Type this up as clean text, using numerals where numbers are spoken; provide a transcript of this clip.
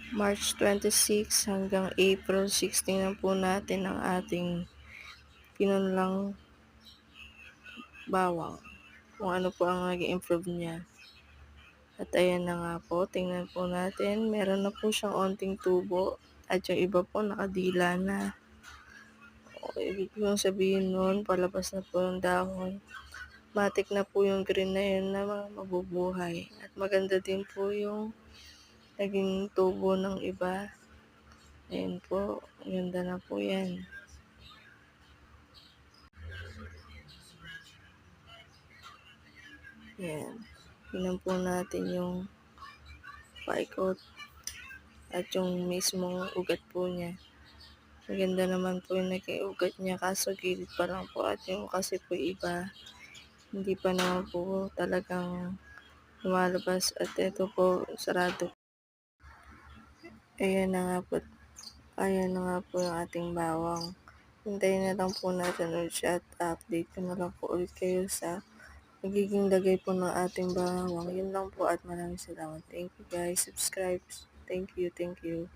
March 26 hanggang April 16 na po natin ang ating pinunlang bawang. Kung ano po ang naging improve niya. At ayan na nga po, tingnan po natin. Meron na po siyang onting tubo. At yung iba po nakadila na. O, ibig kong sabihin nun, palabas na po yung dahon. Matik na po yung green na yun na mabubuhay. At maganda din po yung naging tubo ng iba. Ayan po, ganda na po yan. Ayan. Tingnan po natin yung paikot at yung mismong ugat po niya. Maganda naman po yung naging ugat niya, kaso gilid pa lang po at yung kasi po iba, hindi pa naman po talagang lumalabas at ito po sarado. Ayan na nga po, ayan na nga po yung ating bawang. Hintayin na lang po natin ulit siya at update ko na lang po ulit kayo sa magiging lagay po ng ating bawang. Yun lang po at maraming salamat. Thank you guys. Subscribe. Thank you. Thank you.